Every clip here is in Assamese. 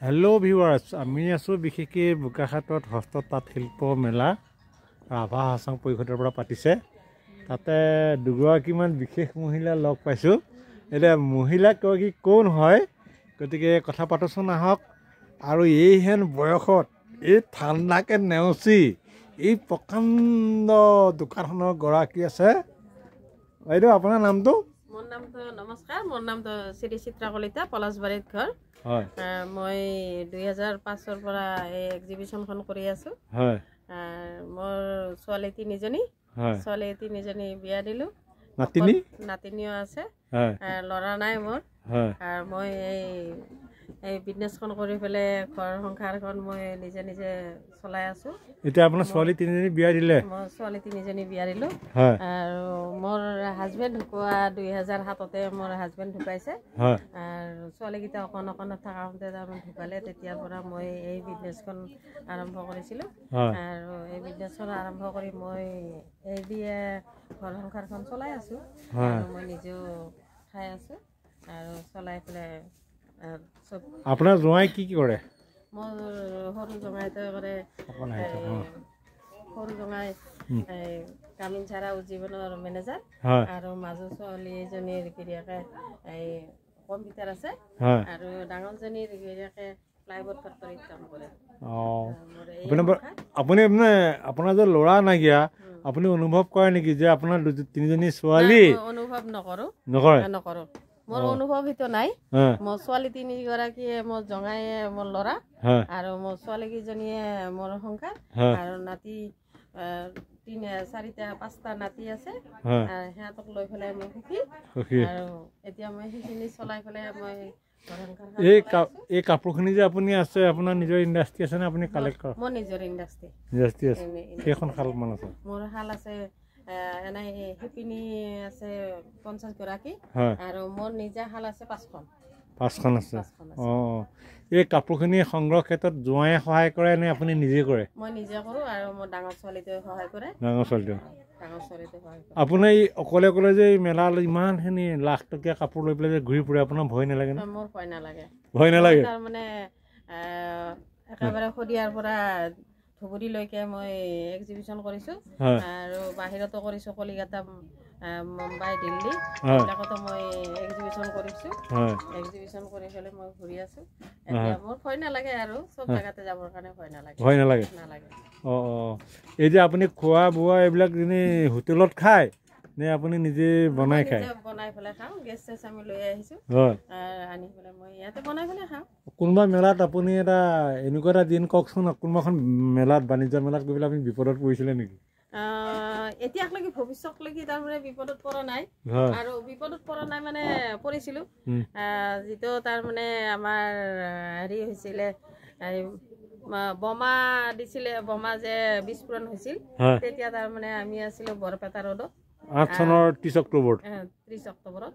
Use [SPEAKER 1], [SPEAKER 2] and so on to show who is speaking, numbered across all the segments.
[SPEAKER 1] হেল্ল' ভিউৱাৰ্ছ, আমি আছোঁ বিশেষকৈ বোকাখাটত হস্ত তাঁত শিল্প মেলা ৰাভা হাছং পৰিষদৰ পৰা পাতিছে। তাতে দুগৰাকীমান বিশেষ মহিলা লগ পাইছোঁ। এতিয়া মহিলাগৰাকী কোন হয়, গতিকে কথা পাতোচোন আহক। আৰু এইহেন বয়সত এই ঠাণ্ডাকে নেওচি এই প্ৰকাণ্ড দোকানখনৰ গৰাকী আছে। বাইদেউ, আপোনাৰ নামটো?
[SPEAKER 2] মোৰ নামটো নমস্কাৰ, মোৰ নামটো শ্ৰী চিত্ৰা কলিতা, পলাশবাৰীত ঘৰ।
[SPEAKER 1] হয়,
[SPEAKER 2] মই 2005 পৰা এই এক্সিবিশ্যনখন কৰি আছোঁ।
[SPEAKER 1] হয়,
[SPEAKER 2] মোৰ ছোৱালী তিনিজনী,
[SPEAKER 1] হয়,
[SPEAKER 2] ছোৱালী তিনিজনী বিয়া দিলোঁ।
[SPEAKER 1] নাতিনী
[SPEAKER 2] নাতিনীও আছে,
[SPEAKER 1] হয়,
[SPEAKER 2] ল'ৰা নাই মোৰ।
[SPEAKER 1] হয়,
[SPEAKER 2] আৰু মই এই বিজনেছখন কৰি পেলাই ঘৰ সংসাৰখন মই নিজে নিজে চলাই আছোঁ।
[SPEAKER 1] এতিয়া আপোনাৰ ছোৱালী তিনিজনী বিয়া দিলে?
[SPEAKER 2] মই ছোৱালী তিনিজনী বিয়া দিলোঁ।
[SPEAKER 1] হয়,
[SPEAKER 2] আৰু মোৰ হাজবেণ্ড ঢুকোৱা 2007-তে মোৰ হাজবেণ্ড ঢুকাইছে।
[SPEAKER 1] হয়,
[SPEAKER 2] আৰু ছোৱালীকেইটা অকণত থাকোঁতে তাৰমানে ঢুকালে। তেতিয়াৰ পৰা মই এই বিজনেছখন আৰম্ভ কৰিছিলোঁ।
[SPEAKER 1] হয়,
[SPEAKER 2] আৰু এই বিজনেছখন আৰম্ভ কৰি মই এই দিয়ে ঘৰ সংসাৰখন চলাই আছোঁ।
[SPEAKER 1] হয়।
[SPEAKER 2] আৰু মই নিজেও খাই আছোঁ আৰু চলাই পেলাই চব।
[SPEAKER 1] আপোনাৰ জোঁৱাই কি কৰে?
[SPEAKER 2] মোৰ সৰু জঙাইটোৱে কৰে, সৰু জঙাই গ্ৰামীণ চাৰা উজ্জীৱনৰ মেনেজাৰ।
[SPEAKER 1] হয়,
[SPEAKER 2] আৰু মাজু ছোৱালী এজনীৰ গিৰিয়াকে এই কম্পিউটাৰ আছে।
[SPEAKER 1] হয়,
[SPEAKER 2] আৰু ডাঙৰজনীৰ গিৰিয়াকে প্লাইবোৰ্ড ফেক্টৰীত কাম কৰে।
[SPEAKER 1] অঁ,
[SPEAKER 2] মোৰ
[SPEAKER 1] আপুনি মানে আপোনাৰ যে ল'ৰা নাইকিয়া, আপুনি অনুভৱ কৰে নেকি যে আপোনাৰ তিনিজনী ছোৱালী?
[SPEAKER 2] অনুভৱ নকৰোঁ,
[SPEAKER 1] নকৰোঁ।
[SPEAKER 2] মোৰ অনুভৱ সেইটো নাই।
[SPEAKER 1] হয়,
[SPEAKER 2] মোৰ ছোৱালী তিনিগৰাকীয়ে মোৰ জঙায়ে মোৰ ল'ৰা,
[SPEAKER 1] হয়,
[SPEAKER 2] আৰু মোৰ ছোৱালীকেইজনীয়ে মোৰ সংসাৰ।
[SPEAKER 1] হয়,
[SPEAKER 2] আৰু নাতি 4-5টা নাতি আছে।
[SPEAKER 1] হয়,
[SPEAKER 2] সিহঁতক লৈ পেলাই মই সুখী।
[SPEAKER 1] সুখী।
[SPEAKER 2] আৰু এতিয়া মই সেইখিনি চলাই পেলাই মই
[SPEAKER 1] এই কাপোৰখিনি যে আপুনি আছে, আপোনাৰ নিজৰ ইণ্ডাষ্ট্ৰি আছে নে আপুনি কালেক্ট কৰে?
[SPEAKER 2] মোৰ নিজৰ ইণ্ডাষ্ট্ৰি
[SPEAKER 1] আছে। কেইখন শালমান আছে?
[SPEAKER 2] মোৰ শাল আছে এনেই শিপিনী আছে 50 গৰাকী।
[SPEAKER 1] হয়,
[SPEAKER 2] আৰু মোৰ নিজা শাল আছে 5খন।
[SPEAKER 1] 5খন আছে। অঁ, এই কাপোৰখিনি সংগ্ৰহ ক্ষেত্ৰত জোঁৱায়ে সহায় কৰে নে আপুনি নিজে কৰে?
[SPEAKER 2] মই নিজে কৰোঁ, আৰু মোৰ ডাঙৰ ছোৱালীটোৱে সহায় কৰে।
[SPEAKER 1] ডাঙৰ ছোৱালীটো
[SPEAKER 2] সহায় কৰে।
[SPEAKER 1] আপুনি অকলে অকলে যে মেলালৈ ইমানখিনি লাখ টকীয়া কাপোৰ লৈ পেলাই যে ঘূৰি ফুৰে, আপোনাৰ ভয় নালাগে?
[SPEAKER 2] মোৰ ভয় নালাগে।
[SPEAKER 1] ভয় নালাগে?
[SPEAKER 2] তাৰমানে একেবাৰে শদিয়াৰ পৰা ধুবুৰীলৈকে মই এক্সিবিশ্যন কৰিছোঁ। আৰু বাহিৰতো কৰিছোঁ, কলিকতা, মুম্বাই, দিল্লী, এইবিলাকতো মই এক্সিবিশ্যন কৰিছোঁ। এক্সিবিশ্যন কৰি পেলাই মই ঘূৰি আছোঁ। এতিয়া মোৰ ভয় নালাগে, আৰু চব জেগাতে যাবৰ কাৰণে ভয় নালাগে।
[SPEAKER 1] ভয় নালাগে? অঁ, অঁ। এই যে আপুনি খোৱা বোৱা এইবিলাক এনেই হোটেলত খায় নে আপুনি নিজে বনাই খায়?
[SPEAKER 2] বনাই পেলাই খাওঁ। গেছ আমি লৈ আহিছোঁ, আনি পেলাই মই ইয়াতে বনাই পেলাই খাওঁ।
[SPEAKER 1] কোনোবা মেলাত আপুনি এনেকুৱা এটা দিন কওকচোন, কোনোবাখন মেলাত, বাণিজ্য মেলাত গৈ পেলাই আপুনি বিপদত পৰিছিলে নেকি?
[SPEAKER 2] এতিয়ালৈকে ভৱিষ্যতলৈকে তাৰমানে বিপদত পৰা নাই। আৰু বিপদত পৰা নাই মানে পৰিছিলোঁ, যিটো তাৰমানে আমাৰ হেৰি হৈছিলে, বোমা দিছিলে, বোমা যে বিস্ফোৰণ হৈছিল, তেতিয়া তাৰমানে আমি আছিলোঁ বৰপেটা ৰোডত।
[SPEAKER 1] 8 চনৰ 30 অক্টোবৰত।
[SPEAKER 2] 30 অক্টোবৰত,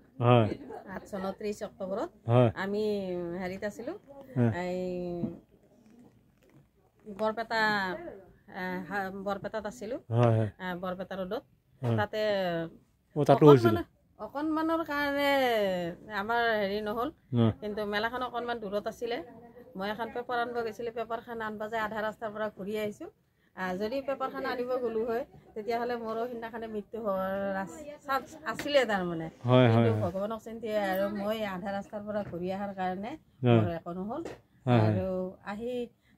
[SPEAKER 2] 8 চনৰ 30 অক্টোবৰত আমি হেৰিত আছিলোঁ, এই বৰপেটাত আছিলোঁ, বৰপেটা ৰোডত। তাতে অকণমানৰ কাৰণে আমাৰ হেৰি নহ'ল, কিন্তু মেলাখন অকণমান দূৰত আছিলে। মই এখন পেপাৰ আনিব গৈছিলোঁ, পেপাৰখন আনিব যায় আধা ৰাস্তাৰ পৰা ঘূৰি আহিছোঁ। যদি পেপাৰখন আনিব গ'লো হয়, তেতিয়াহ'লে মোৰো সিদিনাখনে মৃত্যু হোৱাৰ চান্স আছিলে তাৰমানে। কিন্তু ভগৱানক চিন্তি আৰু মই আধা ৰাস্তাৰ পৰা ঘূৰি অহাৰ কাৰণে মোৰ একো নহ'ল। আৰু আহি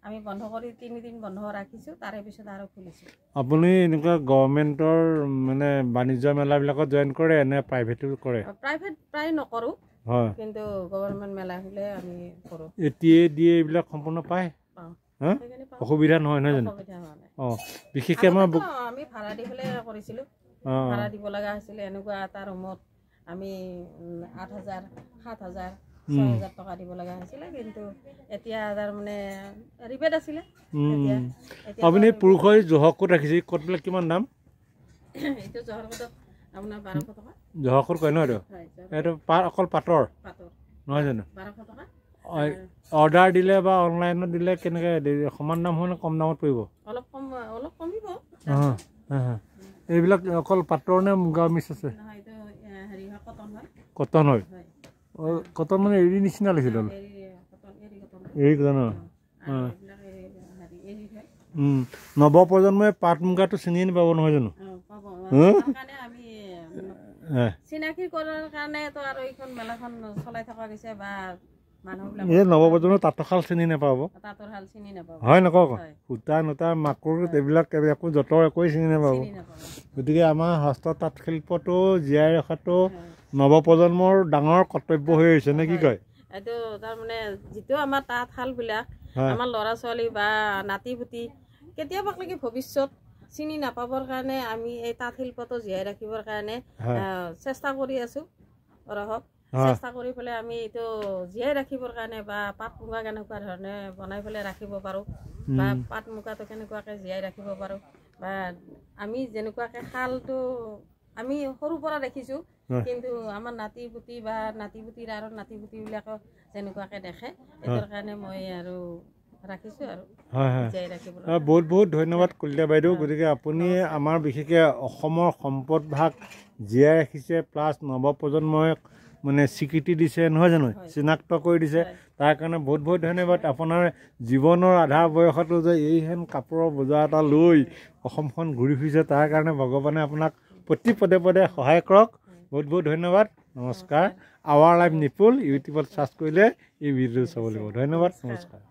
[SPEAKER 2] আমি বন্ধ কৰি 3 দিন বন্ধ ৰাখিছোঁ, তাৰে পিছত আৰু খুলিছোঁ। আপুনি
[SPEAKER 1] এনেকুৱা গভৰ্ণমেণ্টৰ মানে বাণিজ্য মেলাবিলাকত জইন কৰে নে প্ৰাইভেটো কৰে?
[SPEAKER 2] প্ৰাইভেট প্ৰায় নকৰোঁ, কিন্তু গভৰ্ণমেণ্ট মেলা হ'লে আমি কৰোঁ।
[SPEAKER 1] এতিয়াই দিয়ে এইবিলাক সম্পূৰ্ণ পায়? অসুবিধা নহয় জানো? অঁ, বিশেষকৈ
[SPEAKER 2] আমি ভাড়া দি পেলাই কৰিছিলোঁ, ভাড়া দিব লগা হৈছিলে। এনেকুৱা এটা ৰুমত আমি 8,000, 7,000, 6,000 টকা দিব লগা হৈছিলে। কিন্তু এতিয়া তাৰমানে ৰিবেট আছিলে।
[SPEAKER 1] আপুনি পুৰুষৰ জহকত ৰাখিছে, ক'তবিলাক কিমান দাম?
[SPEAKER 2] এইটো জহকত আপোনাৰ 1200 টকা।
[SPEAKER 1] জহকত কয় ন এইটো? এইটো অকল পাটৰ নহয় জানো?
[SPEAKER 2] 1200 টকা।
[SPEAKER 1] অৰ্ডাৰ দিলে বা অনলাইনত দিলে কেনেকৈ সমান দাম হয় নে কম দামত পৰিব?
[SPEAKER 2] অলপ কমিব।
[SPEAKER 1] এইবিলাক অকল পাটৰ নে মুগা মিক্স আছে? কটন হয়? কটন মানে এৰী নিচিনা লাগিছিল? এৰী কটন নৱপ্ৰজন্মই পাট মুগাটো চিনি নাপাব নহয় জানো
[SPEAKER 2] চিনাকি কৰাৰ কাৰণেতো আৰু এইখন মেলাখন চলাই থকা গৈছে বা
[SPEAKER 1] এই নৱপ্ৰজন্মই তাঁতশাল চিনি নাপাব হয় নকওক সূতা নোতা মাকুৰ এইবিলাক একো যঁতৰ একোৱেই চিনি নাপাব গতিকে আমাৰ হস্ত তাঁত শিল্পটো জীয়াই ৰখাটো নৱপ্ৰজন্মৰ ডাঙৰ কৰ্তব্য হৈ আহিছে নে কি কয়
[SPEAKER 2] এইটো তাৰমানে যিটো আমাৰ তাঁতশালবিলাক আমাৰ ল'ৰা ছোৱালী বা নাতি পুতি কেতিয়াবালৈকে ভৱিষ্যত চিনি নাপাবৰ কাৰণে আমি এই তাঁত শিল্পটো জীয়াই ৰাখিবৰ কাৰণে চেষ্টা কৰি আছোঁ ৰহক চেষ্টা কৰি পেলাই আমি এইটো জীয়াই ৰাখিবৰ কাৰণে বা পাট মুগা কেনেকুৱা ধৰণে বনাই পেলাই ৰাখিব পাৰোঁ বা পাট মুগাটো কেনেকুৱাকৈ জীয়াই ৰাখিব পাৰোঁ বা আমি যেনেকুৱাকৈ শালটো আমি সৰুৰ পৰা দেখিছোঁ কিন্তু আমাৰ নাতি পুতি বা নাতি পুতিৰ আৰু নাতি পুতিবিলাকেও যেনেকুৱাকৈ দেখে এইটোৰ কাৰণে মই আৰু ৰাখিছোঁ আৰু জীয়াই ৰাখিবলৈ
[SPEAKER 1] বহুত বহুত ধন্যবাদ কলিতা বাইদেউ গতিকে আপুনি আমাৰ বিশেষকৈ অসমৰ সম্পদ ভাগ জীয়াই ৰাখিছে প্লাছ নৱপ্ৰজন্মই মানে স্বীকৃতি দিছে নহয় জানো চিনাক্ত কৰি দিছে তাৰ কাৰণে বহুত বহুত ধন্যবাদ আপোনাৰ জীৱনৰ আধা বয়সতো যে এইহেন কাপোৰৰ বজাৰ এটা লৈ অসমখন ঘূৰি ফুৰিছে তাৰ কাৰণে ভগৱানে আপোনাক প্ৰতি পদে পদে সহায় কৰক বহুত বহুত ধন্যবাদ নমস্কাৰ আৱাৰ লাইভ নিপুল ইউটিউবত চাৰ্চ কৰিলে এই ভিডিঅ'টো চাব লাগিব ধন্যবাদ নমস্কাৰ